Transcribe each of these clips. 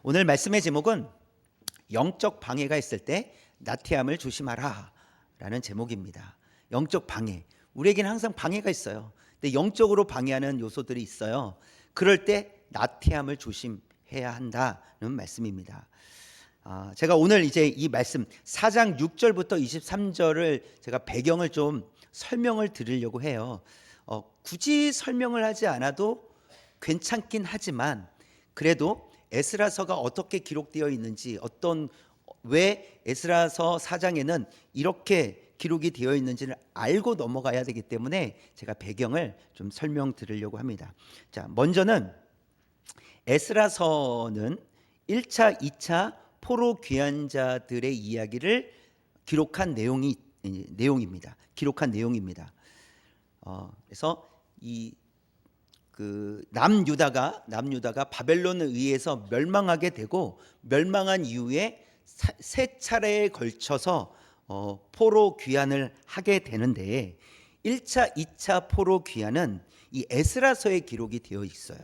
오늘 말씀의 제목은 영적 방해가 있을 때 나태함을 조심하라 라는 제목입니다. 영적 방해, 우리에게는 항상 방해가 있어요. 근데 영적으로 방해하는 요소들이 있어요. 그럴 때 나태함을 조심해야 한다는 말씀입니다. 제가 오늘 이제 이 말씀 4장 6절부터 23절을 제가 배경을 좀 설명을 드리려고 해요. 굳이 설명을 하지 않아도 괜찮긴 하지만 그래도 에스라서가 어떻게 기록되어 있는지, 왜 에스라서 4장에는 이렇게 기록이 되어 있는지를 알고 넘어가야 되기 때문에 제가 배경을 좀 설명드리려고 합니다. 자, 먼저는 에스라서는 1차, 2차 포로 귀환자들의 이야기를 기록한 내용입니다. 기록한 내용입니다. 그래서 남유다가 바벨론에 의해서 멸망하게 되고, 멸망한 이후에 세 차례에 걸쳐서 포로 귀환을 하게 되는데, 1차, 2차 포로 귀환은 이 에스라서에 기록이 되어 있어요.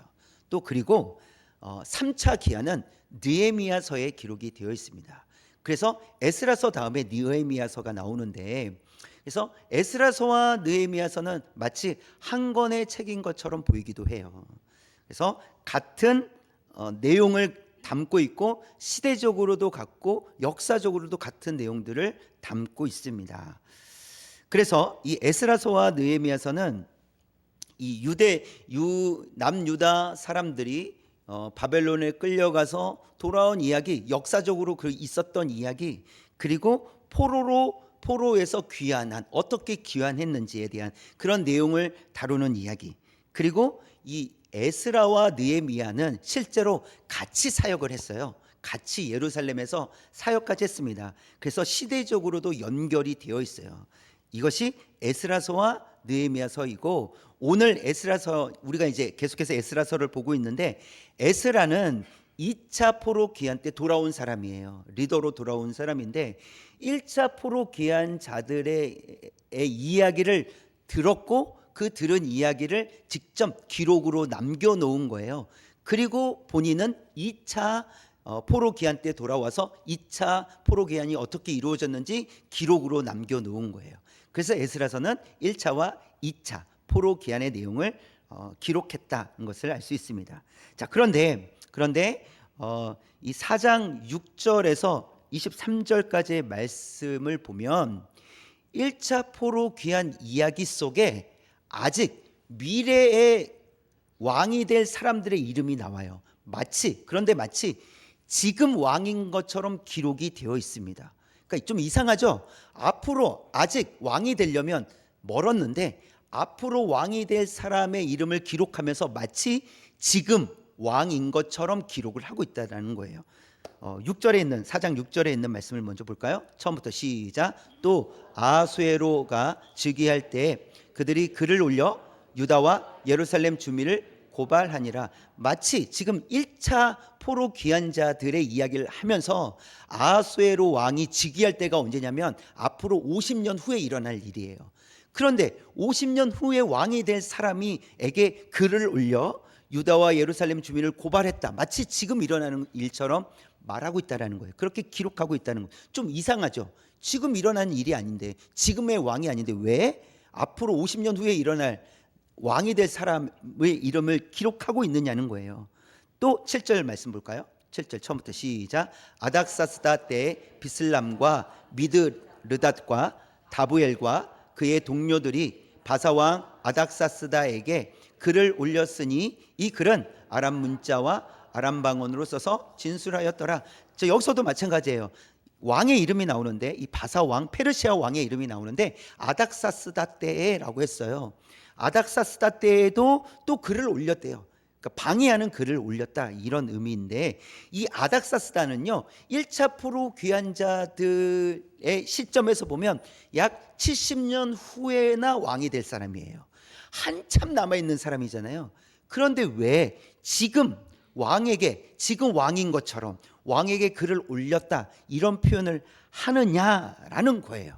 또 그리고 3차 귀환은 느헤미야서에 기록이 되어 있습니다. 그래서 에스라서 다음에 느헤미야서가 나오는데, 그래서 에스라서와 느헤미야서는 마치 한 권의 책인 것처럼 보이기도 해요. 그래서 같은 내용을 담고 있고, 시대적으로도 같고 역사적으로도 같은 내용들을 담고 있습니다. 그래서 이 에스라서와 느헤미야서는 이 남유다 사람들이 바벨론에 끌려가서 돌아온 이야기, 역사적으로 있었던 이야기, 그리고 포로에서 귀환한, 어떻게 귀환했는지에 대한 그런 내용을 다루는 이야기. 그리고 이 에스라와 느헤미야는 실제로 같이 사역을 했어요. 같이 예루살렘에서 사역까지 했습니다. 그래서 시대적으로도 연결이 되어 있어요. 이것이 에스라서와 느헤미야서이고, 오늘 에스라서, 우리가 이제 계속해서 에스라서를 보고 있는데, 에스라는 2차 포로 귀환 때 돌아온 사람이에요. 리더로 돌아온 사람인데, 1차 포로 귀환 자들의 이야기를 들었고, 그 들은 이야기를 직접 기록으로 남겨놓은 거예요. 그리고 본인은 2차 포로 귀환 때 돌아와서 2차 포로 귀환이 어떻게 이루어졌는지 기록으로 남겨놓은 거예요. 그래서 에스라서는 1차와 2차 포로 귀환의 내용을 기록했다는 것을 알 수 있습니다. 자, 그런데 이 4장 6절에서 23절까지의 말씀을 보면 1차 포로 귀환 이야기 속에 아직 미래의 왕이 될 사람들의 이름이 나와요. 그런데 마치 지금 왕인 것처럼 기록이 되어 있습니다. 그러니까 좀 이상하죠? 앞으로 아직 왕이 되려면 멀었는데, 앞으로 왕이 될 사람의 이름을 기록하면서 마치 지금 왕인 것처럼 기록을 하고 있다는 거예요. 4장 6절에 있는 말씀을 먼저 볼까요? 처음부터 시작. 또 아수에로가 즉위할 때 그들이 글을 올려 유다와 예루살렘 주민을 고발하니라. 마치 지금 1차 포로 귀환자들의 이야기를 하면서 아수에로 왕이 즉위할 때가 언제냐면 앞으로 50년 후에 일어날 일이에요. 그런데 50년 후에 왕이 될 사람에게 글을 올려 유다와 예루살렘 주민을 고발했다. 마치 지금 일어나는 일처럼 말하고 있다는 거예요. 그렇게 기록하고 있다는 거예요. 좀 이상하죠? 지금 일어난 일이 아닌데, 지금의 왕이 아닌데 왜 앞으로 50년 후에 일어날 왕이 될 사람의 이름을 기록하고 있느냐는 거예요. 또 7절 말씀 볼까요? 7절 처음부터 시작. 아닥사스다 때 비슬람과 미드르닷과 다부엘과 그의 동료들이 바사왕 아닥사스다에게 글을 올렸으니 이 글은 아람 문자와 아람 방언으로 써서 진술하였더라. 여기서도 마찬가지예요. 왕의 이름이 나오는데, 이 바사왕, 페르시아 왕의 이름이 나오는데 아닥사스다 때라고 했어요. 아닥사스다 때에도 또 글을 올렸대요. 그러니까 방해하는 글을 올렸다, 이런 의미인데, 이 아닥사스다는요 1차 포로 귀환자들의 시점에서 보면 약 70년 후에나 왕이 될 사람이에요. 한참 남아있는 사람이잖아요. 그런데 왜 지금 지금 왕인 것처럼 왕에게 글을 올렸다, 이런 표현을 하느냐라는 거예요.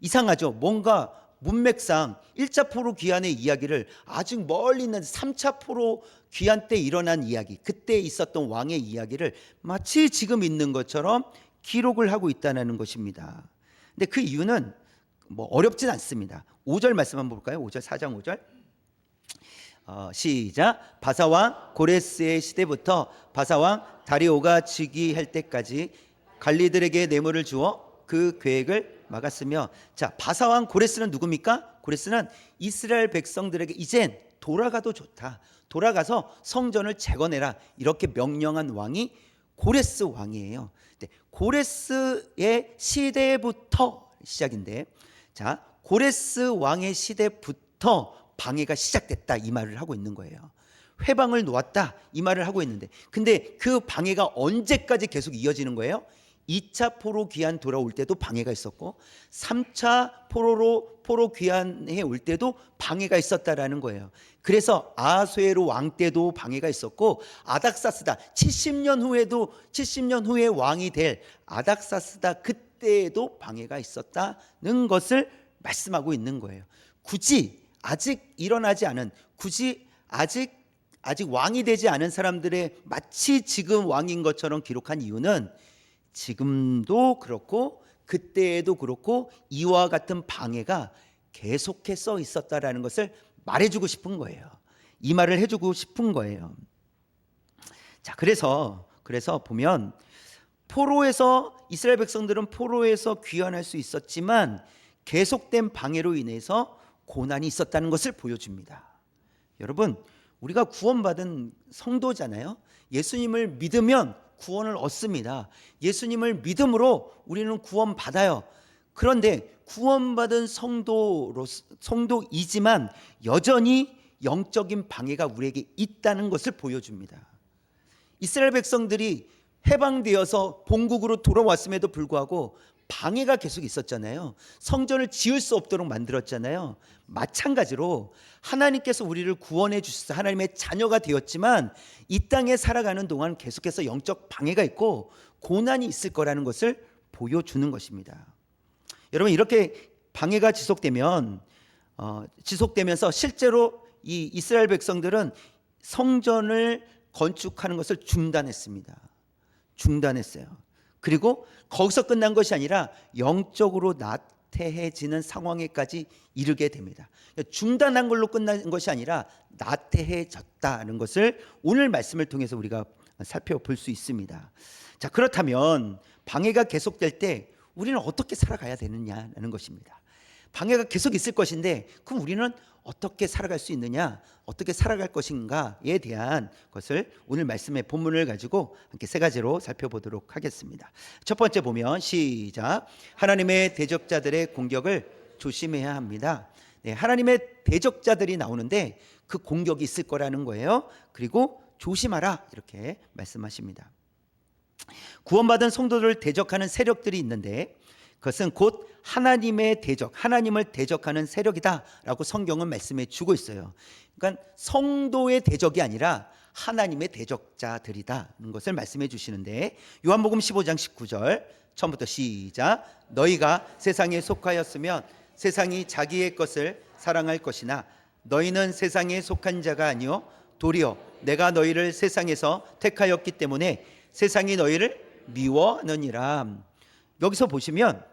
이상하죠? 뭔가 문맥상 1차 포로 귀환의 이야기를 아직 멀리 있는 3차 포로 귀환 때 일어난 이야기, 그때 있었던 왕의 이야기를 마치 지금 있는 것처럼 기록을 하고 있다는 것입니다. 근데 그 이유는 뭐 어렵진 않습니다. 5절 말씀 한번 볼까요? 5절, 4장 5절. 시작. 바사왕 고레스의 시대부터 바사왕 다리오가 즉위할 때까지 관리들에게 뇌물을 주어 그 계획을 막았으며, 자, 바사왕 고레스는 누굽니까? 고레스는 이스라엘 백성들에게 이젠 돌아가도 좋다, 돌아가서 성전을 재건해라, 이렇게 명령한 왕이 고레스 왕이에요. 고레스의 시대부터 시작인데, 자, 고레스 왕의 시대부터 방해가 시작됐다, 이 말을 하고 있는 거예요. 회방을 놓았다, 이 말을 하고 있는데, 근데 그 방해가 언제까지 계속 이어지는 거예요? 2차 포로 귀환 돌아올 때도 방해가 있었고 3차 포로 귀환해 올 때도 방해가 있었다라는 거예요. 그래서 아하수에로 왕 때도 방해가 있었고, 아닥사스다 70년 후에 왕이 될 아닥사스다 그때에도 방해가 있었다는 것을 말씀하고 있는 거예요. 굳이 아직 일어나지 않은, 굳이 아직 왕이 되지 않은 사람들의 마치 지금 왕인 것처럼 기록한 이유는 지금도 그렇고 그때에도 그렇고 이와 같은 방해가 계속해서 있었다라는 것을 말해주고 싶은 거예요. 이 말을 해주고 싶은 거예요. 자, 그래서 보면 포로에서 이스라엘 백성들은 포로에서 귀환할 수 있었지만 계속된 방해로 인해서 고난이 있었다는 것을 보여줍니다. 여러분, 우리가 구원받은 성도잖아요. 예수님을 믿으면 구원을 얻습니다. 예수님을 믿음으로 우리는 구원받아요. 그런데 구원받은 성도이지만 여전히 영적인 방해가 우리에게 있다는 것을 보여줍니다. 이스라엘 백성들이 해방되어서 본국으로 돌아왔음에도 불구하고 방해가 계속 있었잖아요. 성전을 지을 수 없도록 만들었잖아요. 마찬가지로 하나님께서 우리를 구원해 주셔서 하나님의 자녀가 되었지만 이 땅에 살아가는 동안 계속해서 영적 방해가 있고 고난이 있을 거라는 것을 보여주는 것입니다. 여러분, 이렇게 방해가 지속되면서 실제로 이 이스라엘 백성들은 성전을 건축하는 것을 중단했어요. 그리고 거기서 끝난 것이 아니라 영적으로 나태해지는 상황에까지 이르게 됩니다. 중단한 걸로 끝난 것이 아니라 나태해졌다는 것을 오늘 말씀을 통해서 우리가 살펴볼 수 있습니다. 자, 그렇다면 방해가 계속될 때 우리는 어떻게 살아가야 되느냐는 것입니다. 방해가 계속 있을 것인데 그럼 우리는 어떻게 살아갈 수 있느냐, 어떻게 살아갈 것인가에 대한 것을 오늘 말씀의 본문을 가지고 함께 세 가지로 살펴보도록 하겠습니다. 첫 번째 보면 시작. 하나님의 대적자들의 공격을 조심해야 합니다. 네, 하나님의 대적자들이 나오는데 그 공격이 있을 거라는 거예요. 그리고 조심하라, 이렇게 말씀하십니다. 구원받은 성도들을 대적하는 세력들이 있는데 그것은 곧 하나님의 대적, 하나님을 대적하는 세력이다라고 성경은 말씀해 주고 있어요. 그러니까 성도의 대적이 아니라 하나님의 대적자들이다는 것을 말씀해 주시는데, 요한복음 15장 19절 처음부터 시작. 너희가 세상에 속하였으면 세상이 자기의 것을 사랑할 것이나 너희는 세상에 속한 자가 아니요 도리어 내가 너희를 세상에서 택하였기 때문에 세상이 너희를 미워하느니라. 여기서 보시면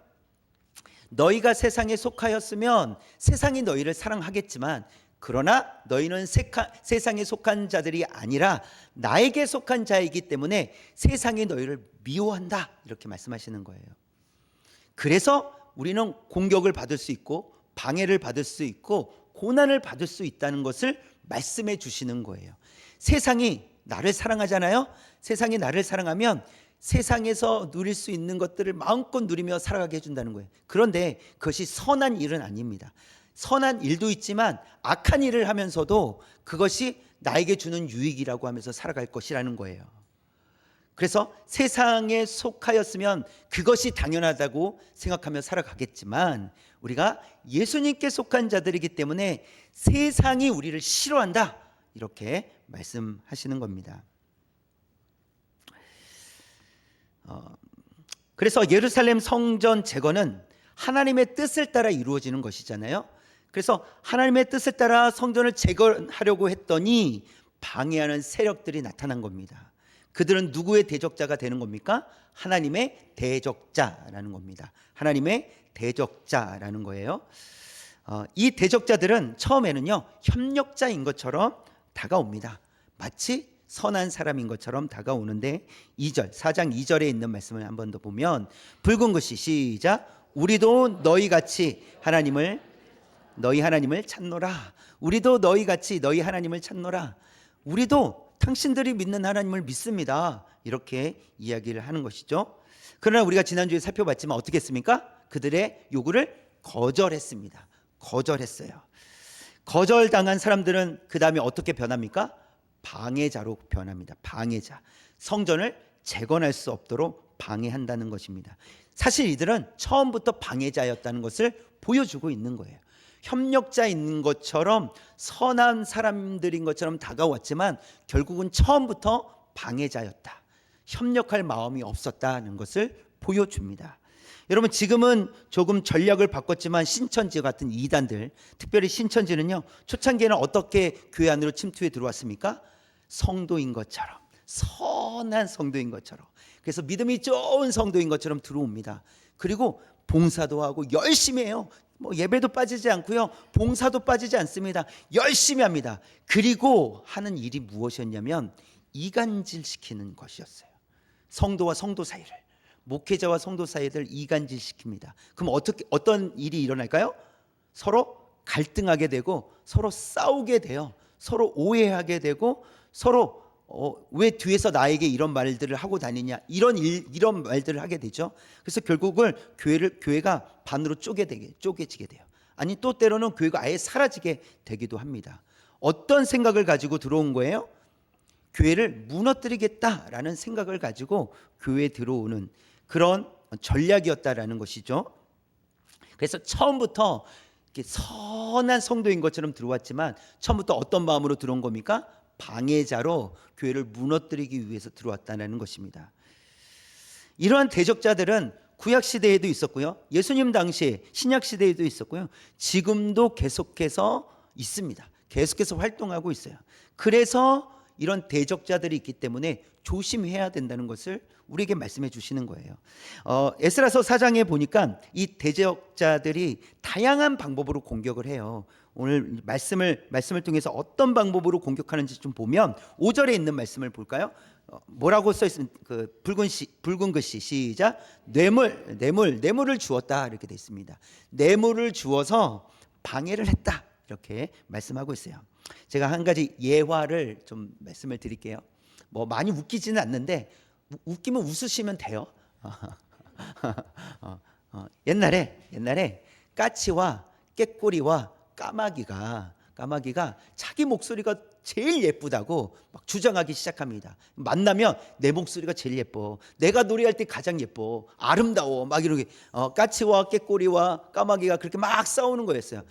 너희가 세상에 속하였으면 세상이 너희를 사랑하겠지만 그러나 너희는 세상에 속한 자들이 아니라 나에게 속한 자이기 때문에 세상이 너희를 미워한다, 이렇게 말씀하시는 거예요. 그래서 우리는 공격을 받을 수 있고 방해를 받을 수 있고 고난을 받을 수 있다는 것을 말씀해 주시는 거예요. 세상이 나를 사랑하잖아요. 세상이 나를 사랑하면 세상에서 누릴 수 있는 것들을 마음껏 누리며 살아가게 해준다는 거예요. 그런데 그것이 선한 일은 아닙니다. 선한 일도 있지만 악한 일을 하면서도 그것이 나에게 주는 유익이라고 하면서 살아갈 것이라는 거예요. 그래서 세상에 속하였으면 그것이 당연하다고 생각하며 살아가겠지만 우리가 예수님께 속한 자들이기 때문에 세상이 우리를 싫어한다, 이렇게 말씀하시는 겁니다. 그래서 예루살렘 성전 재건은 하나님의 뜻을 따라 이루어지는 것이잖아요. 그래서 하나님의 뜻을 따라 성전을 재건하려고 했더니 방해하는 세력들이 나타난 겁니다. 그들은 누구의 대적자가 되는 겁니까? 하나님의 대적자라는 겁니다. 하나님의 대적자라는 거예요. 이 대적자들은 처음에는요, 협력자인 것처럼 다가옵니다. 마치 선한 사람인 것처럼 다가오는데 4장 2절에 있는 말씀을 한 번 더 보면 붉은 글씨 시작. 우리도 너희같이 너희 하나님을 찾노라. 우리도 너희같이 너희 하나님을 찾노라. 우리도 당신들이 믿는 하나님을 믿습니다. 이렇게 이야기를 하는 것이죠. 그러나 우리가 지난주에 살펴봤지만 어떻게 했습니까? 그들의 요구를 거절했습니다. 거절했어요. 거절당한 사람들은 그 다음에 어떻게 변합니까? 방해자로 변합니다. 방해자. 성전을 재건할 수 없도록 방해한다는 것입니다. 사실 이들은 처음부터 방해자였다는 것을 보여주고 있는 거예요. 협력자인 것처럼 선한 사람들인 것처럼 다가왔지만 결국은 처음부터 방해자였다. 협력할 마음이 없었다는 것을 보여줍니다. 여러분, 지금은 조금 전략을 바꿨지만 신천지 같은 이단들, 특별히 신천지는요, 초창기에는 어떻게 교회 안으로 침투해 들어왔습니까? 성도인 것처럼, 선한 성도인 것처럼, 그래서 믿음이 좋은 성도인 것처럼 들어옵니다. 그리고 봉사도 하고 열심히 해요. 예배도 빠지지 않고요, 봉사도 빠지지 않습니다. 열심히 합니다. 그리고 하는 일이 무엇이었냐면 이간질시키는 것이었어요. 성도와 성도 사이를, 목회자와 성도 사이를 이간질시킵니다. 그럼 어떤 일이 일어날까요? 서로 갈등하게 되고, 서로 싸우게 돼요. 서로 오해하게 되고, 서로 왜 뒤에서 나에게 이런 말들을 하고 다니냐, 이런 말들을 하게 되죠. 그래서 결국은 교회가 반으로 쪼개지게 돼요. 아니, 또 때로는 교회가 아예 사라지게 되기도 합니다. 어떤 생각을 가지고 들어온 거예요? 교회를 무너뜨리겠다라는 생각을 가지고 교회에 들어오는 그런 전략이었다라는 것이죠. 그래서 처음부터 선한 성도인 것처럼 들어왔지만 처음부터 어떤 마음으로 들어온 겁니까? 방해자로 교회를 무너뜨리기 위해서 들어왔다는 것입니다. 이러한 대적자들은 구약 시대에도 있었고요, 예수님 당시에 신약 시대에도 있었고요, 지금도 계속해서 있습니다. 계속해서 활동하고 있어요. 그래서 이런 대적자들이 있기 때문에 조심해야 된다는 것을 우리에게 말씀해 주시는 거예요. 에스라서 4장에 보니까 이 대적자들이 다양한 방법으로 공격을 해요. 오늘 말씀을 통해서 어떤 방법으로 공격하는지 좀 보면 5절에 있는 말씀을 볼까요? 뭐라고 써 있으면 붉은 글씨 시작. 뇌물을 주었다, 이렇게 돼 있습니다. 뇌물을 주어서 방해를 했다, 이렇게 말씀하고 있어요. 제가 한 가지 예화를 좀 말씀을 드릴게요. 많이 웃기지는 않는데 웃기면 웃으시면 돼요. 옛날에 까치와 깨꼬리와 까마귀가 자기 목소리가 제일 예쁘다고 막 주장하기 시작합니다. 만나면 내 목소리가 제일 예뻐, 내가 노래할 때 가장 예뻐, 아름다워, 막 이렇게 까치와 깨꼬리와 까마귀가 그렇게 막 싸우는 거였어요.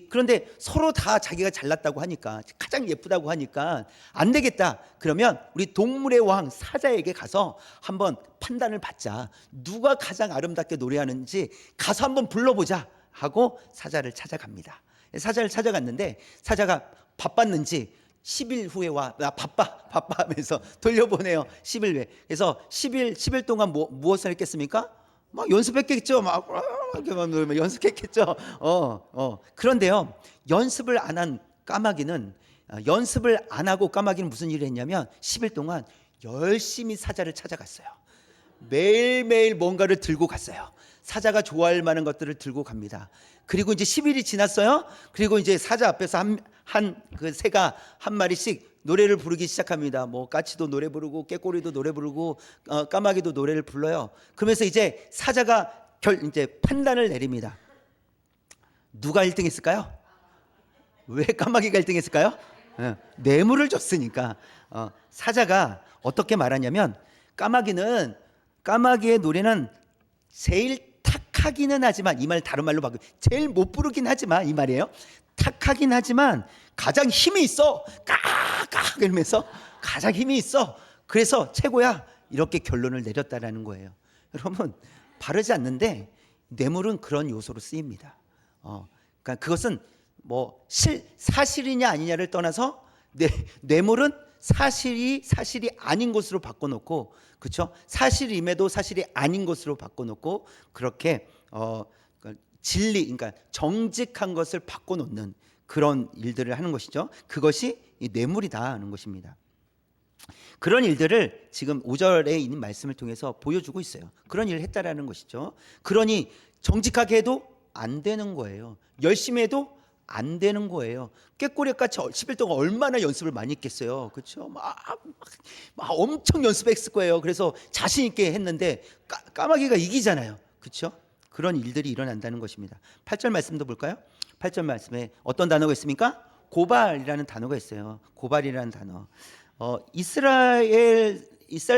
그런데 서로 다 자기가 잘났다고 하니까, 가장 예쁘다고 하니까 안 되겠다. 그러면 우리 동물의 왕 사자에게 가서 한번 판단을 받자. 누가 가장 아름답게 노래하는지 가서 한번 불러보자 하고 사자를 찾아갑니다. 사자를 찾아갔는데 사자가 바빴는지 10일 후에 와. 나 바빠 하면서 돌려보내요. 10일 후에. 그래서 10일 동안 무엇을 했겠습니까? 막 연습했겠죠. 막 연습했겠죠. 그런데요, 연습을 안 한 까마귀는, 연습을 안 하고 까마귀는 무슨 일을 했냐면 10일 동안 열심히 사자를 찾아갔어요. 매일매일 뭔가를 들고 갔어요. 사자가 좋아할 만한 것들을 들고 갑니다. 그리고 이제 10일이 지났어요. 그리고 이제 사자 앞에서 그 새가 한 마리씩 노래를 부르기 시작합니다. 까치도 노래 부르고 깨꼬리도 노래 부르고 까마귀도 노래를 불러요. 그러면서 이제 사자가 이제 판단을 내립니다. 누가 1등했을까요? 왜 까마귀가 1등했을까요? 뇌물을 줬으니까. 사자가 어떻게 말하냐면, 까마귀의 노래는 제일 탁하기는 하지만, 이 말 다른 말로 바꾸면 제일 못 부르긴 하지만, 이 말이에요. 탁하긴 하지만 가장 힘이 있어. 까까 이러면서 가장 힘이 있어. 그래서 최고야. 이렇게 결론을 내렸다라는 거예요. 여러분, 바르지 않는데 뇌물은 그런 요소로 쓰입니다. 그러니까 그것은 뭐 사실이냐 아니냐를 떠나서 뇌물은 사실이 아닌 것으로 바꿔놓고, 그렇죠? 사실임에도 사실이 아닌 것으로 바꿔놓고 그렇게 진리, 그러니까 정직한 것을 바꿔놓는 그런 일들을 하는 것이죠. 그것이 이 뇌물이다 하는 것입니다. 그런 일들을 지금 5절에 있는 말씀을 통해서 보여주고 있어요. 그런 일을 했다라는 것이죠. 그러니 정직하게 해도 안 되는 거예요. 열심히 해도 안 되는 거예요. 꾀꼬리같이 10일 동안 얼마나 연습을 많이 했겠어요. 그렇죠? 막 엄청 연습했을 거예요. 그래서 자신 있게 했는데 까마귀가 이기잖아요. 그렇죠? 그런 일들이 일어난다는 것입니다. 8절 말씀도 볼까요? 8절 말씀에 어떤 단어가 있습니까? 고발이라는 단어가 있어요. 고발이라는 단어. 이스라엘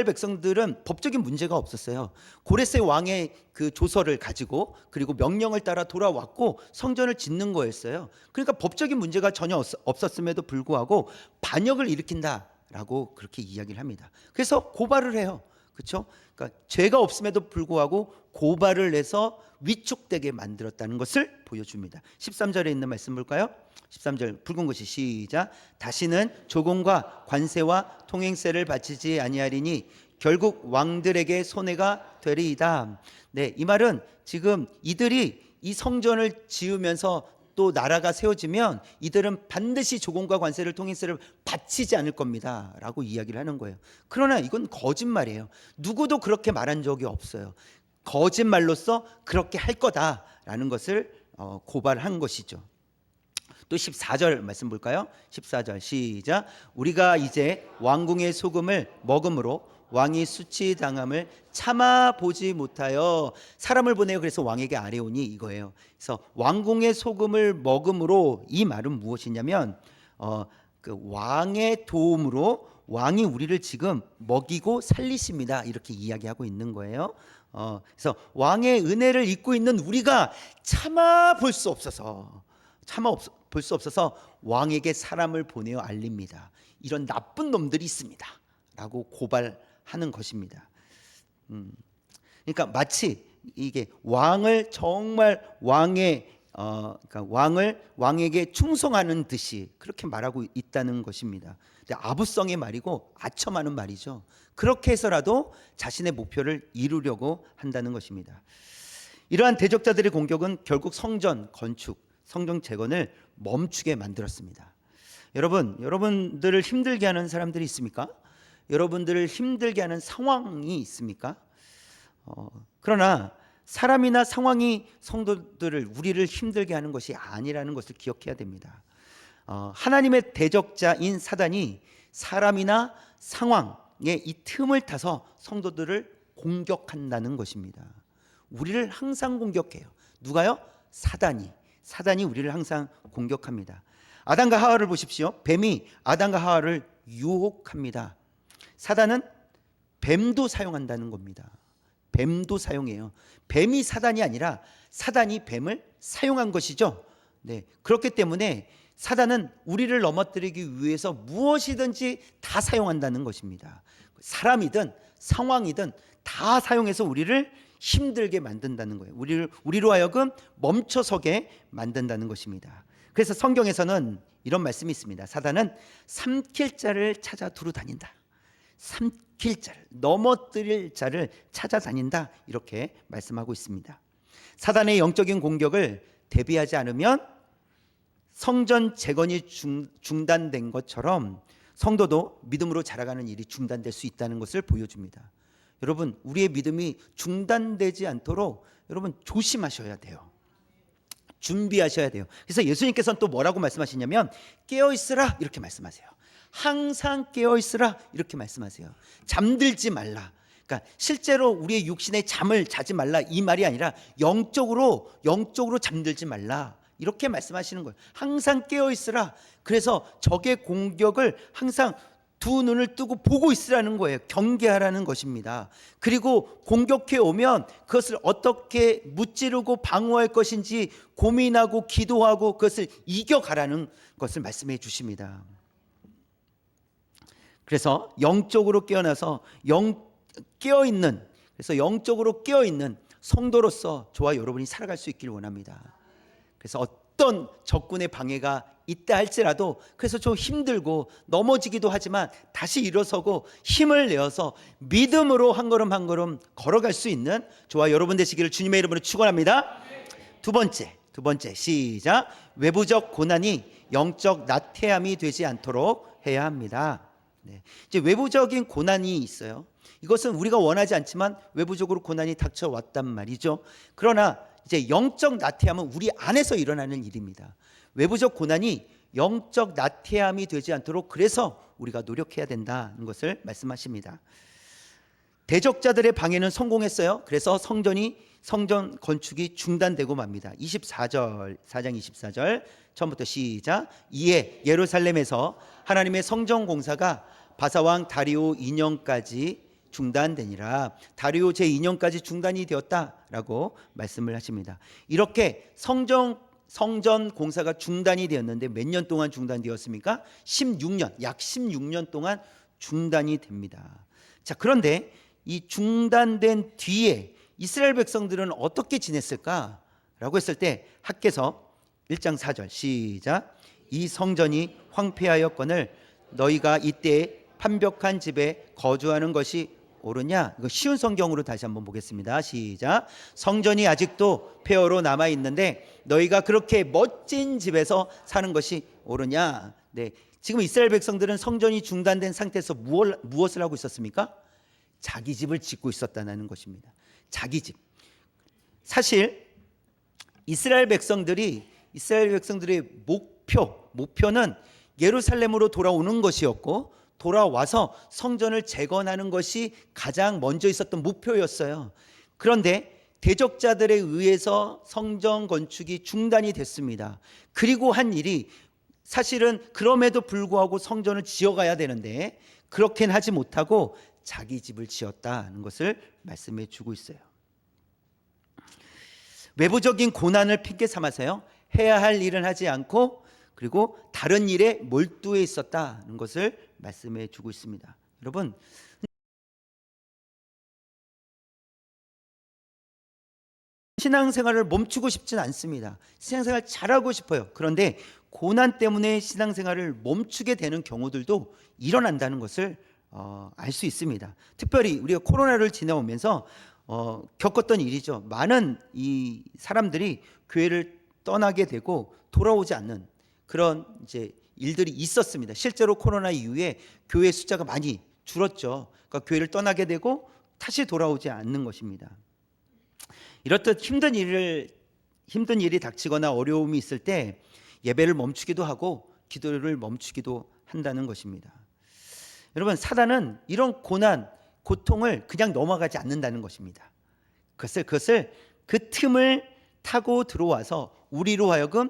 백성들은 법적인 문제가 없었어요. 고레스 왕의 그 조서를 가지고 그리고 명령을 따라 돌아왔고 성전을 짓는 거였어요. 그러니까 법적인 문제가 전혀 없었음에도 불구하고 반역을 일으킨다라고 그렇게 이야기를 합니다. 그래서 고발을 해요. 그렇죠? 그러니까 죄가 없음에도 불구하고 고발을 해서 위축되게 만들었다는 것을 보여줍니다. 13절에 있는 말씀 볼까요? 13절 붉은 글씨 시작. 다시는 조공과 관세와 통행세를 바치지 아니하리니 결국 왕들에게 손해가 되리이다. 네, 이 말은 지금 이들이 이 성전을 지으면서 또 나라가 세워지면 이들은 반드시 조공과 관세를 통행세를 바치지 않을 겁니다 라고 이야기를 하는 거예요. 그러나 이건 거짓말이에요. 누구도 그렇게 말한 적이 없어요. 거짓말로써 그렇게 할 거다라는 것을 고발한 것이죠. 또 14절 말씀 볼까요? 14절 시작. 우리가 이제 왕궁의 소금을 먹음으로 왕이 수치당함을 참아보지 못하여 사람을 보내요. 그래서 왕에게 아뢰오니 이거예요. 그래서 왕궁의 소금을 먹음으로, 이 말은 무엇이냐면 그 왕의 도움으로 왕이 우리를 지금 먹이고 살리십니다 이렇게 이야기하고 있는 거예요. 그래서 왕의 은혜를 잊고 있는 우리가 참아 볼 수 없어서 왕에게 사람을 보내어 알립니다. 이런 나쁜 놈들이 있습니다 라고 고발하는 것입니다. 그러니까 마치 이게 왕을 정말 그러니까 왕에게 충성하는 듯이 그렇게 말하고 있다는 것입니다. 근데 아부성의 말이고 아첨하는 말이죠. 그렇게 해서라도 자신의 목표를 이루려고 한다는 것입니다. 이러한 대적자들의 공격은 결국 성전 건축, 성전 재건을 멈추게 만들었습니다. 여러분들을 힘들게 하는 사람들이 있습니까? 여러분들을 힘들게 하는 상황이 있습니까? 그러나 사람이나 상황이 성도들을, 우리를 힘들게 하는 것이 아니라는 것을 기억해야 됩니다. 하나님의 대적자인 사단이 사람이나 상황의 이 틈을 타서 성도들을 공격한다는 것입니다. 우리를 항상 공격해요. 누가요? 사단이 우리를 항상 공격합니다. 아담과 하와를 보십시오. 뱀이 아담과 하와를 유혹합니다. 사단은 뱀도 사용한다는 겁니다. 뱀도 사용해요. 뱀이 사단이 아니라 사단이 뱀을 사용한 것이죠. 네, 그렇기 때문에 사단은 우리를 넘어뜨리기 위해서 무엇이든지 다 사용한다는 것입니다. 사람이든 상황이든 다 사용해서 우리를 힘들게 만든다는 거예요. 우리로 하여금 멈춰서게 만든다는 것입니다. 그래서 성경에서는 이런 말씀이 있습니다. 사단은 삼킬 자를 찾아 두루 다닌다. 삼킬 자를, 넘어뜨릴 자를 찾아다닌다 이렇게 말씀하고 있습니다. 사단의 영적인 공격을 대비하지 않으면 성전 재건이 중단된 것처럼 성도도 믿음으로 자라가는 일이 중단될 수 있다는 것을 보여줍니다. 여러분, 우리의 믿음이 중단되지 않도록 여러분 조심하셔야 돼요. 준비하셔야 돼요. 그래서 예수님께서는 또 뭐라고 말씀하시냐면 깨어있으라 이렇게 말씀하세요. 항상 깨어있으라 이렇게 말씀하세요. 잠들지 말라. 그러니까 실제로 우리의 육신의 잠을 자지 말라 이 말이 아니라 영적으로 잠들지 말라 이렇게 말씀하시는 거예요. 항상 깨어있으라. 그래서 적의 공격을 항상 두 눈을 뜨고 보고 있으라는 거예요. 경계하라는 것입니다. 그리고 공격해 오면 그것을 어떻게 무찌르고 방어할 것인지 고민하고 기도하고 그것을 이겨가라는 것을 말씀해 주십니다. 그래서 영적으로 깨어나서 그래서 영적으로 깨어있는 성도로서 저와 여러분이 살아갈 수 있기를 원합니다. 그래서 어떤 적군의 방해가 있다 할지라도 그래서 좀 힘들고 넘어지기도 하지만 다시 일어서고 힘을 내어서 믿음으로 한 걸음 한 걸음 걸어갈 수 있는 저와 여러분 되시기를 주님의 이름으로 축원합니다. 두 번째 시작. 외부적 고난이 영적 나태함이 되지 않도록 해야 합니다. 네. 이제 외부적인 고난이 있어요. 이것은 우리가 원하지 않지만 외부적으로 고난이 닥쳐왔단 말이죠. 그러나 이제 영적 나태함은 우리 안에서 일어나는 일입니다. 외부적 고난이 영적 나태함이 되지 않도록 그래서 우리가 노력해야 된다는 것을 말씀하십니다. 대적자들의 방해는 성공했어요. 그래서 성전 건축이 중단되고 맙니다. 4장 24절 처음부터 시작. 이에 예루살렘에서 하나님의 성전 공사가 바사왕 다리오 2년까지 중단되니라. 다리오 제2년까지 중단이 되었다라고 말씀을 하십니다. 이렇게 성전 공사가 중단이 되었는데 몇 년 동안 중단되었습니까? 16년, 약 16년 동안 중단이 됩니다. 자, 그런데 이 중단된 뒤에 이스라엘 백성들은 어떻게 지냈을까라고 했을 때 학개서 1장 4절 시작. 이 성전이 황폐하였거늘 너희가 이때 판벽한 집에 거주하는 것이 옳으냐? 이거 쉬운 성경으로 다시 한번 보겠습니다. 시작. 성전이 아직도 폐허로 남아 있는데 너희가 그렇게 멋진 집에서 사는 것이 옳으냐? 네, 지금 이스라엘 백성들은 성전이 중단된 상태에서 무엇을 하고 있었습니까? 자기 집을 짓고 있었다는 것입니다. 자기 집. 사실 이스라엘 백성들의 목표는 예루살렘으로 돌아오는 것이었고 돌아와서 성전을 재건하는 것이 가장 먼저 있었던 목표였어요. 그런데 대적자들에 의해서 성전 건축이 중단이 됐습니다. 그리고 한 일이 사실은 그럼에도 불구하고 성전을 지어가야 되는데 그렇게는 하지 못하고 자기 집을 지었다는 것을 말씀해 주고 있어요. 외부적인 고난을 핑계 삼아서요, 해야 할 일은 하지 않고 그리고 다른 일에 몰두해 있었다는 것을 말씀해 주고 있습니다. 여러분, 신앙생활을 멈추고 싶진 않습니다. 신앙생활 잘하고 싶어요. 그런데 고난 때문에 신앙생활을 멈추게 되는 경우들도 일어난다는 것을 알 수 있습니다. 특별히 우리가 코로나를 지나오면서 겪었던 일이죠. 많은 이 사람들이 교회를 떠나게 되고 돌아오지 않는 그런 이제 일들이 있었습니다. 실제로 코로나 이후에 교회 숫자가 많이 줄었죠. 그러니까 교회를 떠나게 되고 다시 돌아오지 않는 것입니다. 이렇듯 힘든 일이 닥치거나 어려움이 있을 때 예배를 멈추기도 하고 기도를 멈추기도 한다는 것입니다. 여러분, 사단은 이런 고난, 고통을 그냥 넘어가지 않는다는 것입니다. 그것을 그 틈을 타고 들어와서 우리로 하여금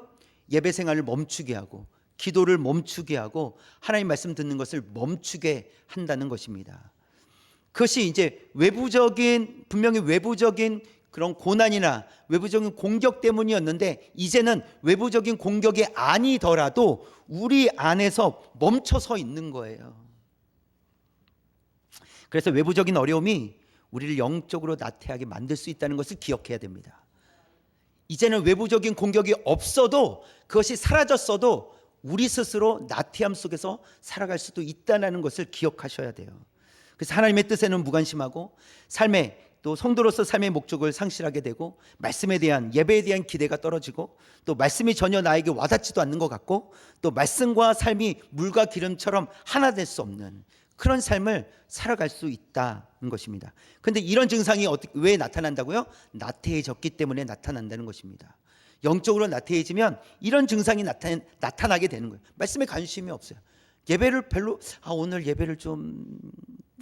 예배 생활을 멈추게 하고 기도를 멈추게 하고 하나님 말씀 듣는 것을 멈추게 한다는 것입니다. 그것이 이제 분명히 외부적인 그런 고난이나 외부적인 공격 때문이었는데 이제는 외부적인 공격이 아니더라도 우리 안에서 멈춰서 있는 거예요. 그래서 외부적인 어려움이 우리를 영적으로 나태하게 만들 수 있다는 것을 기억해야 됩니다. 이제는 외부적인 공격이 없어도 그것이 사라졌어도 우리 스스로 나태함 속에서 살아갈 수도 있다는 것을 기억하셔야 돼요. 그래서 하나님의 뜻에는 무관심하고 또 성도로서 삶의 목적을 상실하게 되고 말씀에 대한 예배에 대한 기대가 떨어지고 또 말씀이 전혀 나에게 와닿지도 않는 것 같고 또 말씀과 삶이 물과 기름처럼 하나 될 수 없는 그런 삶을 살아갈 수 있다는 것입니다. 그런데 이런 증상이 왜 나타난다고요? 나태해졌기 때문에 나타난다는 것입니다. 영적으로 나태해지면 이런 증상이 나타나게 되는 거예요. 말씀에 관심이 없어요. 예배를 오늘 예배를 좀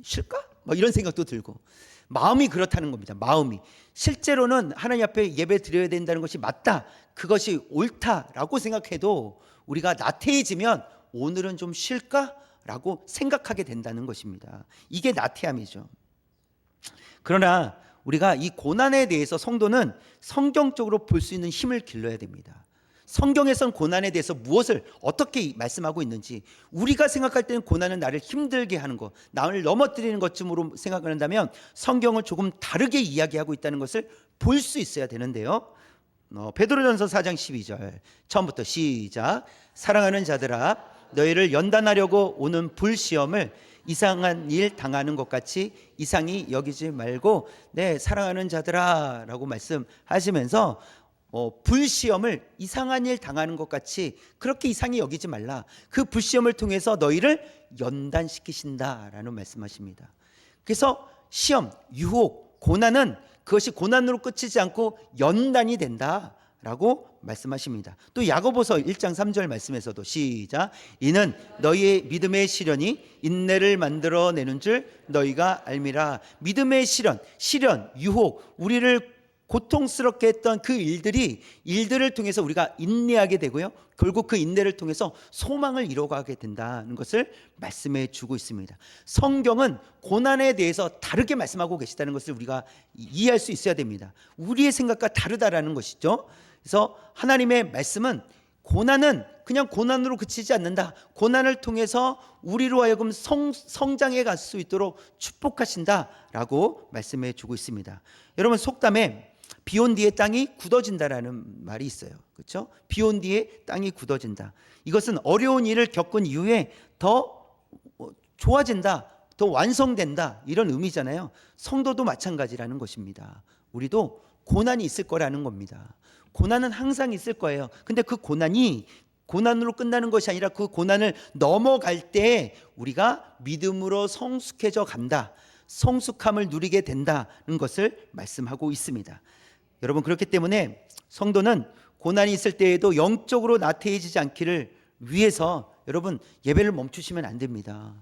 쉴까? 이런 생각도 들고 마음이 그렇다는 겁니다. 마음이 실제로는 하나님 앞에 예배 드려야 된다는 것이 맞다, 그것이 옳다라고 생각해도 우리가 나태해지면 오늘은 좀 쉴까? 라고 생각하게 된다는 것입니다. 이게 나태함이죠. 그러나 우리가 이 고난에 대해서 성도는 성경적으로 볼 수 있는 힘을 길러야 됩니다. 성경에선 고난에 대해서 무엇을 어떻게 말씀하고 있는지, 우리가 생각할 때는 고난은 나를 힘들게 하는 것, 나를 넘어뜨리는 것쯤으로 생각을 한다면 성경을 조금 다르게 이야기하고 있다는 것을 볼 수 있어야 되는데요. 베드로전서 4장 12절 처음부터 시작. 사랑하는 자들아, 너희를 연단하려고 오는 불시험을 이상한 일 당하는 것 같이 이상히 여기지 말고, 네, 사랑하는 자들아 라고 말씀하시면서 불시험을 이상한 일 당하는 것 같이 그렇게 이상히 여기지 말라. 그 불시험을 통해서 너희를 연단시키신다라는 말씀하십니다. 그래서 시험, 유혹, 고난은 그것이 고난으로 끝이지 않고 연단이 된다라고 말씀하십니다. 또 야고보서 1장 3절 말씀에서도 시작. 이는 너희의 믿음의 시련이 인내를 만들어내는 줄 너희가 알미라. 믿음의 시련, 유혹, 우리를 고통스럽게 했던 그 일들을 통해서 우리가 인내하게 되고요, 결국 그 인내를 통해서 소망을 이뤄가게 된다는 것을 말씀해 주고 있습니다. 성경은 고난에 대해서 다르게 말씀하고 계시다는 것을 우리가 이해할 수 있어야 됩니다. 우리의 생각과 다르다라는 것이죠. 그래서 하나님의 말씀은 고난은 그냥 고난으로 그치지 않는다. 고난을 통해서 우리로 하여금 성장해 갈 수 있도록 축복하신다라고 말씀해 주고 있습니다. 여러분, 속담에 비온 뒤에 땅이 굳어진다라는 말이 있어요. 그렇죠? 비온 뒤에 땅이 굳어진다. 이것은 어려운 일을 겪은 이후에 더 좋아진다, 더 완성된다, 이런 의미잖아요. 성도도 마찬가지라는 것입니다. 우리도 고난이 있을 거라는 겁니다. 고난은 항상 있을 거예요. 근데 그 고난이 고난으로 끝나는 것이 아니라 그 고난을 넘어갈 때 우리가 믿음으로 성숙해져 간다, 성숙함을 누리게 된다는 것을 말씀하고 있습니다. 여러분, 그렇기 때문에 성도는 고난이 있을 때에도 영적으로 나태해지지 않기를 위해서 여러분, 예배를 멈추시면 안 됩니다.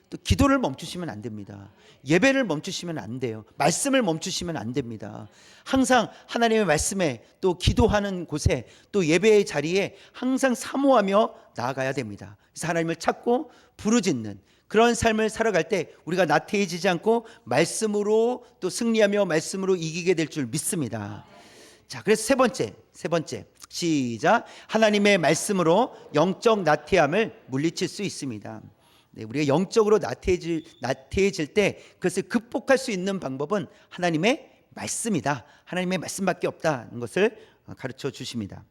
또 기도를 멈추시면 안 됩니다. 예배를 멈추시면 안 돼요. 말씀을 멈추시면 안 됩니다. 항상 하나님의 말씀에, 또 기도하는 곳에, 또 예배의 자리에 항상 사모하며 나아가야 됩니다. 그래서 하나님을 찾고 부르짖는 그런 삶을 살아갈 때 우리가 나태해지지 않고 말씀으로 또 승리하며 말씀으로 이기게 될 줄 믿습니다. 자, 그래서 세 번째 시작. 하나님의 말씀으로 영적 나태함을 물리칠 수 있습니다. 네, 우리가 영적으로 나태해질 때 그것을 극복할 수 있는 방법은 하나님의 말씀이다. 하나님의 말씀밖에 없다는 것을 가르쳐 주십니다.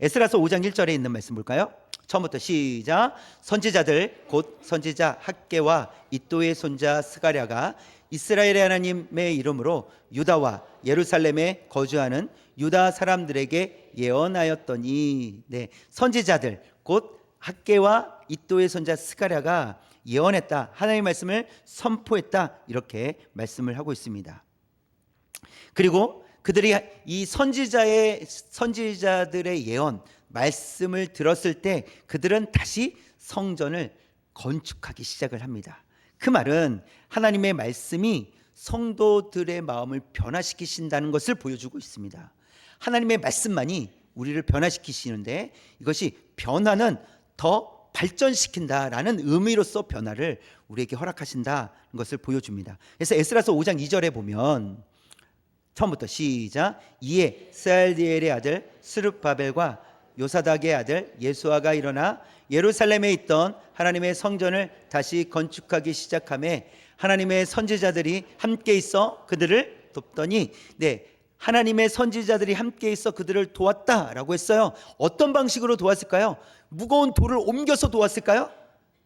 에스라서 5장 1절에 있는 말씀 볼까요? 처음부터 시작. 선지자들 곧 선지자 학개와 이도의 손자 스가랴가 이스라엘의 하나님의 이름으로 유다와 예루살렘에 거주하는 유다 사람들에게 예언하였더니, 네, 선지자들 곧 학개와 이도의 손자 스가랴가 예언했다, 하나님의 말씀을 선포했다, 이렇게 말씀을 하고 있습니다. 그리고 그들이 이 선지자들의 예언 말씀을 들었을 때 그들은 다시 성전을 건축하기 시작을 합니다. 그 말은 하나님의 말씀이 성도들의 마음을 변화시키신다는 것을 보여주고 있습니다. 하나님의 말씀만이 우리를 변화시키시는데 이것이 변화는 더 발전시킨다라는 의미로서 변화를 우리에게 허락하신다는 것을 보여줍니다. 그래서 에스라서 5장 2절에 보면 처음부터 시작. 이에 스알디엘의 아들 스룹바벨과 요사닥의 아들 예수아가 일어나 예루살렘에 있던 하나님의 성전을 다시 건축하기 시작하며 하나님의 선지자들이 함께 있어 그들을 돕더니, 네, 하나님의 선지자들이 함께 있어 그들을 도왔다라고 했어요. 어떤 방식으로 도왔을까요? 무거운 돌을 옮겨서 도왔을까요?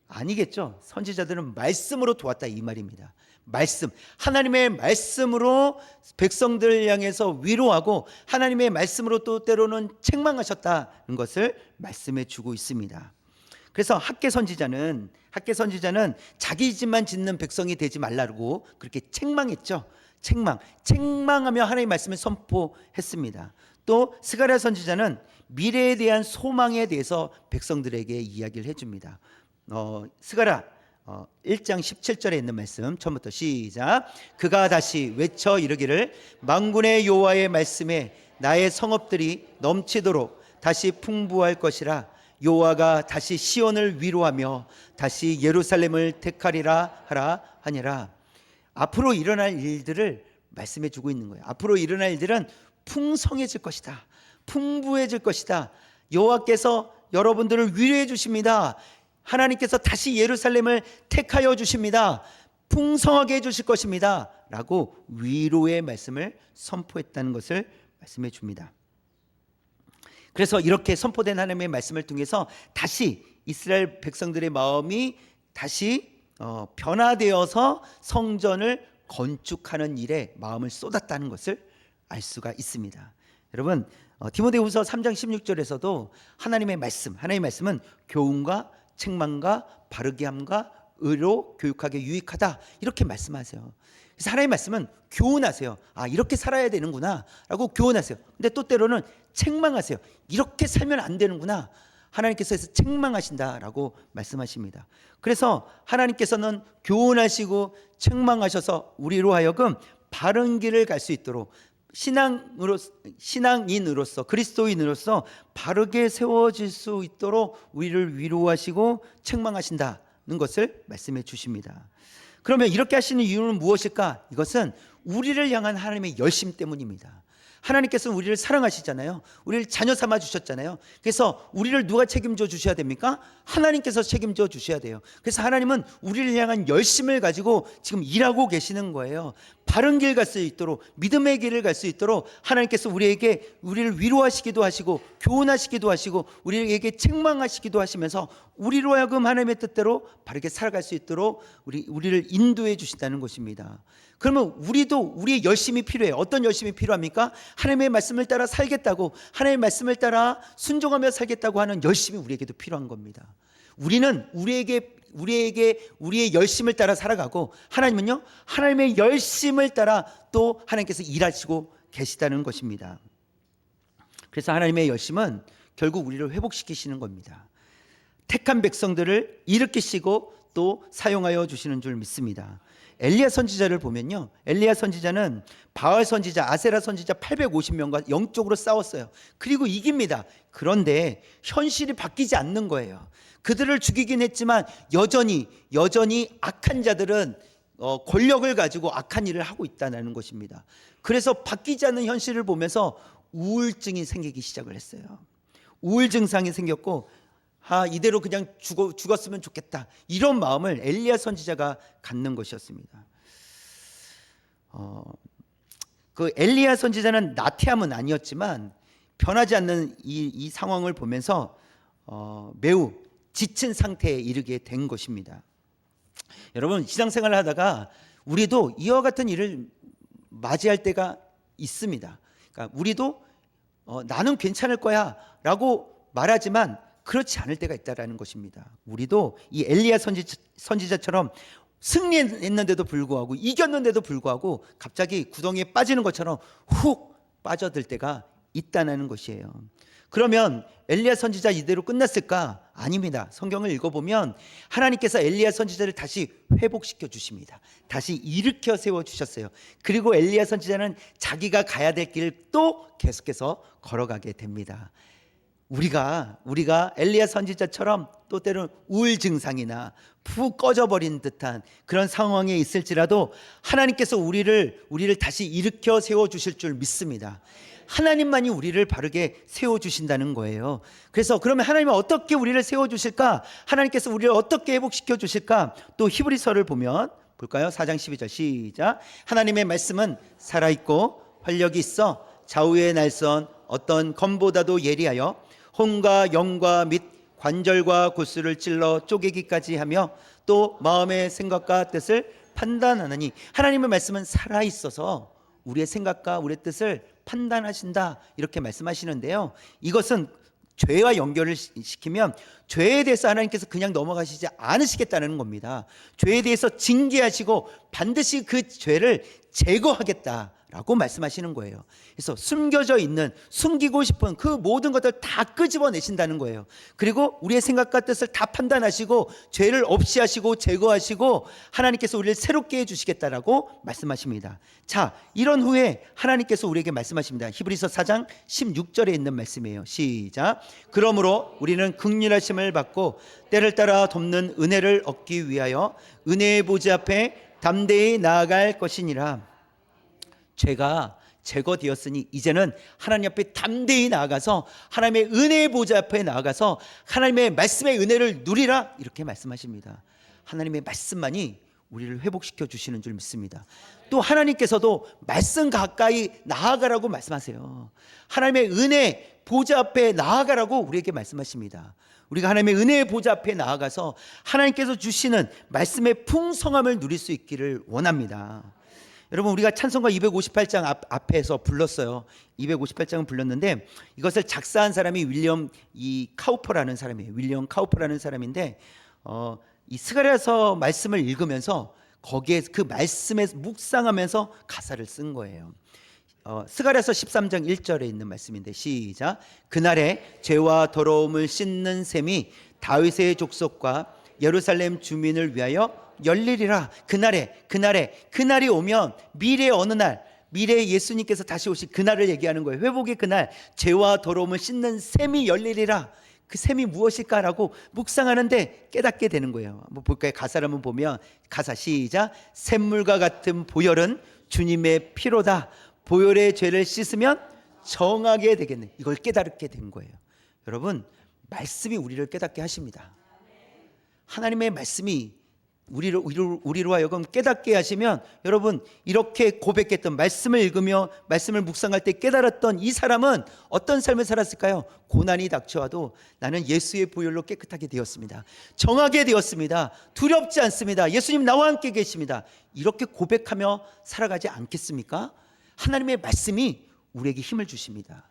아니겠죠. 선지자들은 말씀으로 도왔다, 이 말입니다. 말씀, 하나님의 말씀으로 백성들을 향해서 위로하고 하나님의 말씀으로 또 때로는 책망하셨다는 것을 말씀해 주고 있습니다. 그래서 학개 선지자는 자기 집만 짓는 백성이 되지 말라고 그렇게 책망했죠. 책망하며 하나님의 말씀을 선포했습니다. 또 스가랴 선지자는 미래에 대한 소망에 대해서 백성들에게 이야기를 해줍니다. 스가랴 1장 17절에 있는 말씀 처음부터 시작. 그가 다시 외쳐 이르기를 만군의 여호와의 말씀에 나의 성읍들이 넘치도록 다시 풍부할 것이라. 여호와가 다시 시온을 위로하며 다시 예루살렘을 택하리라 하라 하니라. 앞으로 일어날 일들을 말씀해 주고 있는 거예요. 앞으로 일어날 일들은 풍성해질 것이다, 풍부해질 것이다. 여호와께서 여러분들을 위로해 주십니다. 하나님께서 다시 예루살렘을 택하여 주십니다. 풍성하게 해 주실 것입니다 라고 위로의 말씀을 선포했다는 것을 말씀해 줍니다. 그래서 이렇게 선포된 하나님의 말씀을 통해서 다시 이스라엘 백성들의 마음이 다시 변화되어서 성전을 건축하는 일에 마음을 쏟았다는 것을 알 수가 있습니다. 여러분, 디모데후서 3장 16절에서도 하나님의 말씀은 교훈과 책망과 바르게 함과 의로 교육하게 유익하다, 이렇게 말씀하세요. 그래서 하나님의 말씀은 교훈하세요. 이렇게 살아야 되는구나 라고 교훈하세요. 근데 또 때로는 책망하세요. 이렇게 살면 안 되는구나, 하나님께서 책망하신다라고 말씀하십니다. 그래서 하나님께서는 교훈하시고 책망하셔서 우리로 하여금 바른 길을 갈 수 있도록 신앙인으로서, 그리스도인으로서 바르게 세워질 수 있도록 우리를 위로하시고 책망하신다는 것을 말씀해 주십니다. 그러면 이렇게 하시는 이유는 무엇일까? 이것은 우리를 향한 하나님의 열심 때문입니다. 하나님께서는 우리를 사랑하시잖아요. 우리를 자녀 삼아 주셨잖아요. 그래서 우리를 누가 책임져 주셔야 됩니까? 하나님께서 책임져 주셔야 돼요. 그래서 하나님은 우리를 향한 열심을 가지고 지금 일하고 계시는 거예요. 바른 길 갈 수 있도록, 믿음의 길을 갈 수 있도록 하나님께서 우리를 위로하시기도 하시고 교훈하시기도 하시고 우리에게 책망하시기도 하시면서 우리로 하여금 하나님의 뜻대로 바르게 살아갈 수 있도록 우리를 인도해 주신다는 것입니다. 그러면 우리의 열심이 필요해요. 어떤 열심이 필요합니까? 하나님의 말씀을 따라 살겠다고, 하나님의 말씀을 따라 순종하며 살겠다고 하는 열심이 우리에게도 필요한 겁니다. 우리는 우리의 열심을 따라 살아가고, 하나님은요, 하나님의 열심을 따라 또 하나님께서 일하시고 계시다는 것입니다. 그래서 하나님의 열심은 결국 우리를 회복시키시는 겁니다. 택한 백성들을 일으키시고 또 사용하여 주시는 줄 믿습니다. 엘리야 선지자를 보면요, 엘리야 선지자는 바알 선지자, 아세라 선지자 850명과 영적으로 싸웠어요. 그리고 이깁니다. 그런데 현실이 바뀌지 않는 거예요. 그들을 죽이긴 했지만 여전히 악한 자들은 권력을 가지고 악한 일을 하고 있다는 것입니다. 그래서 바뀌지 않는 현실을 보면서 우울증이 생기기 시작을 했어요. 우울 증상이 생겼고, 이대로 그냥 죽었으면 좋겠다, 이런 마음을 엘리야 선지자가 갖는 것이었습니다. 그 엘리야 선지자는 나태함은 아니었지만 변하지 않는 이 상황을 보면서 매우 지친 상태에 이르게 된 것입니다. 여러분, 신앙생활을 하다가 우리도 이와 같은 일을 맞이할 때가 있습니다. 그러니까 우리도 나는 괜찮을 거야 라고 말하지만 그렇지 않을 때가 있다는 것입니다. 우리도 이 엘리야 선지자처럼 승리했는데도 불구하고, 이겼는데도 불구하고 갑자기 구덩이에 빠지는 것처럼 훅 빠져들 때가 있다는 것이에요. 그러면 엘리야 선지자 이대로 끝났을까? 아닙니다. 성경을 읽어보면 하나님께서 엘리야 선지자를 다시 회복시켜 주십니다. 다시 일으켜 세워 주셨어요. 그리고 엘리야 선지자는 자기가 가야 될 길을 또 계속해서 걸어가게 됩니다. 우리가 엘리야 선지자처럼 또 때로는 우울 증상이나 푹 꺼져버린 듯한 그런 상황에 있을지라도 하나님께서 우리를 다시 일으켜 세워주실 줄 믿습니다. 하나님만이 우리를 바르게 세워주신다는 거예요. 그래서 그러면 하나님은 어떻게 우리를 세워주실까? 하나님께서 우리를 어떻게 회복시켜 주실까? 또 히브리서를 보면 볼까요? 4장 12절 시작. 하나님의 말씀은 살아있고 활력이 있어 좌우의 날선 어떤 검보다도 예리하여 혼과 영과 및 관절과 골수를 찔러 쪼개기까지 하며 또 마음의 생각과 뜻을 판단하느니, 하나님의 말씀은 살아있어서 우리의 생각과 우리의 뜻을 판단하신다, 이렇게 말씀하시는데요, 이것은 죄와 연결을 시키면 죄에 대해서 하나님께서 그냥 넘어가시지 않으시겠다는 겁니다. 죄에 대해서 징계하시고 반드시 그 죄를 제거하겠다라고 말씀하시는 거예요. 그래서 숨겨져 있는, 숨기고 싶은 그 모든 것들 다 끄집어내신다는 거예요. 그리고 우리의 생각과 뜻을 다 판단하시고 죄를 없이 하시고 제거하시고 하나님께서 우리를 새롭게 해주시겠다라고 말씀하십니다. 자, 이런 후에 하나님께서 우리에게 말씀하십니다. 히브리서 4장 16절에 있는 말씀이에요. 시작. 그러므로 우리는 긍휼하심을 받고 때를 따라 돕는 은혜를 얻기 위하여 은혜의 보좌 앞에 담대히 나아갈 것이니라. 죄가 제거되었으니 이제는 하나님 앞에 담대히 나아가서 하나님의 은혜의 보좌 앞에 나아가서 하나님의 말씀의 은혜를 누리라, 이렇게 말씀하십니다. 하나님의 말씀만이 우리를 회복시켜 주시는 줄 믿습니다. 또 하나님께서도 말씀 가까이 나아가라고 말씀하세요. 하나님의 은혜 보좌 앞에 나아가라고 우리에게 말씀하십니다. 우리가 하나님의 은혜의 보좌 앞에 나아가서 하나님께서 주시는 말씀의 풍성함을 누릴 수 있기를 원합니다. 여러분, 우리가 찬송가 258장 앞에서 불렀어요. 258장은 불렀는데 이것을 작사한 사람이 윌리엄 카우퍼라는 사람이에요. 윌리엄 카우퍼라는 사람인데 이 스가랴서 말씀을 읽으면서 거기에 그 말씀에 묵상하면서 가사를 쓴 거예요. 스가랴서 13장 1절에 있는 말씀인데 시작. 그날에 죄와 더러움을 씻는 셈이 다윗의 족속과 예루살렘 주민을 위하여 열리리라. 그날이 오면 미래의 어느 날, 미래의 예수님께서 다시 오실 그날을 얘기하는 거예요. 회복의 그날, 죄와 더러움을 씻는 셈이 열리리라. 그 셈이 무엇일까라고 묵상하는데 깨닫게 되는 거예요. 한번 볼까요? 가사를 한번 보면 가사 시작. 샘물과 같은 보혈은 주님의 피로다. 보혈의 죄를 씻으면 정하게 되겠네. 이걸 깨닫게 된 거예요. 여러분, 말씀이 우리를 깨닫게 하십니다. 하나님의 말씀이 우리로 하여금 깨닫게 하시면 여러분, 이렇게 고백했던 말씀을 읽으며 말씀을 묵상할 때 깨달았던 이 사람은 어떤 삶을 살았을까요? 고난이 닥쳐와도 나는 예수의 보혈로 깨끗하게 되었습니다. 정하게 되었습니다. 두렵지 않습니다. 예수님 나와 함께 계십니다. 이렇게 고백하며 살아가지 않겠습니까? 하나님의 말씀이 우리에게 힘을 주십니다.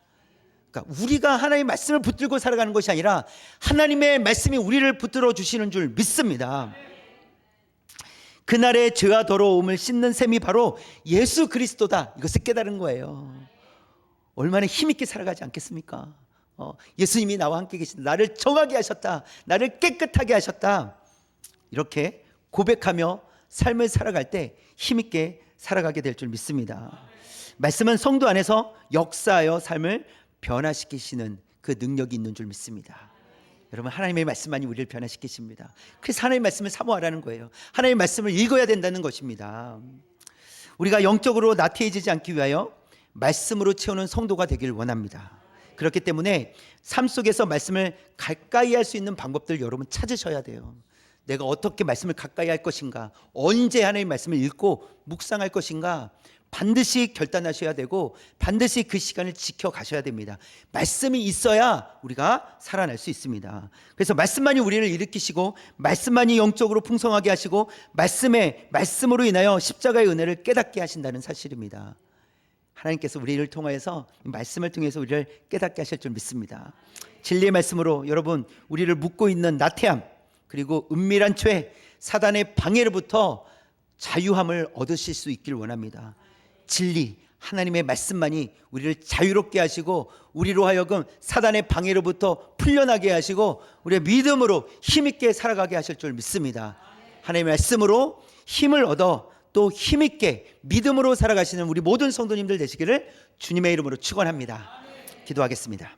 그러니까 우리가 하나님의 말씀을 붙들고 살아가는 것이 아니라 하나님의 말씀이 우리를 붙들어 주시는 줄 믿습니다. 그날의 죄와 더러움을 씻는 셈이 바로 예수 그리스도다. 이것을 깨달은 거예요. 얼마나 힘있게 살아가지 않겠습니까? 예수님이 나와 함께 계신다. 나를 정하게 하셨다. 나를 깨끗하게 하셨다. 이렇게 고백하며 삶을 살아갈 때 힘있게 살아가게 될 줄 믿습니다. 말씀은 성도 안에서 역사하여 삶을 변화시키시는 그 능력이 있는 줄 믿습니다. 여러분, 하나님의 말씀만이 우리를 변화시키십니다. 그래서 하나님의 말씀을 사모하라는 거예요. 하나님의 말씀을 읽어야 된다는 것입니다. 우리가 영적으로 나태해지지 않기 위하여 말씀으로 채우는 성도가 되길 원합니다. 그렇기 때문에 삶 속에서 말씀을 가까이 할 수 있는 방법들 여러분 찾으셔야 돼요. 내가 어떻게 말씀을 가까이 할 것인가, 언제 하나님의 말씀을 읽고 묵상할 것인가 반드시 결단하셔야 되고 반드시 그 시간을 지켜가셔야 됩니다. 말씀이 있어야 우리가 살아날 수 있습니다. 그래서 말씀만이 우리를 일으키시고 말씀만이 영적으로 풍성하게 하시고 말씀으로 인하여 십자가의 은혜를 깨닫게 하신다는 사실입니다. 하나님께서 우리를 통하여서 말씀을 통해서 우리를 깨닫게 하실 줄 믿습니다. 진리의 말씀으로 여러분, 우리를 묶고 있는 나태함, 그리고 은밀한 죄, 사단의 방해로부터 자유함을 얻으실 수 있길 원합니다. 진리, 하나님의 말씀만이 우리를 자유롭게 하시고 우리로 하여금 사단의 방해로부터 풀려나게 하시고 우리의 믿음으로 힘있게 살아가게 하실 줄 믿습니다. 하나님의 말씀으로 힘을 얻어 또 힘있게 믿음으로 살아가시는 우리 모든 성도님들 되시기를 주님의 이름으로 축원합니다. 기도하겠습니다.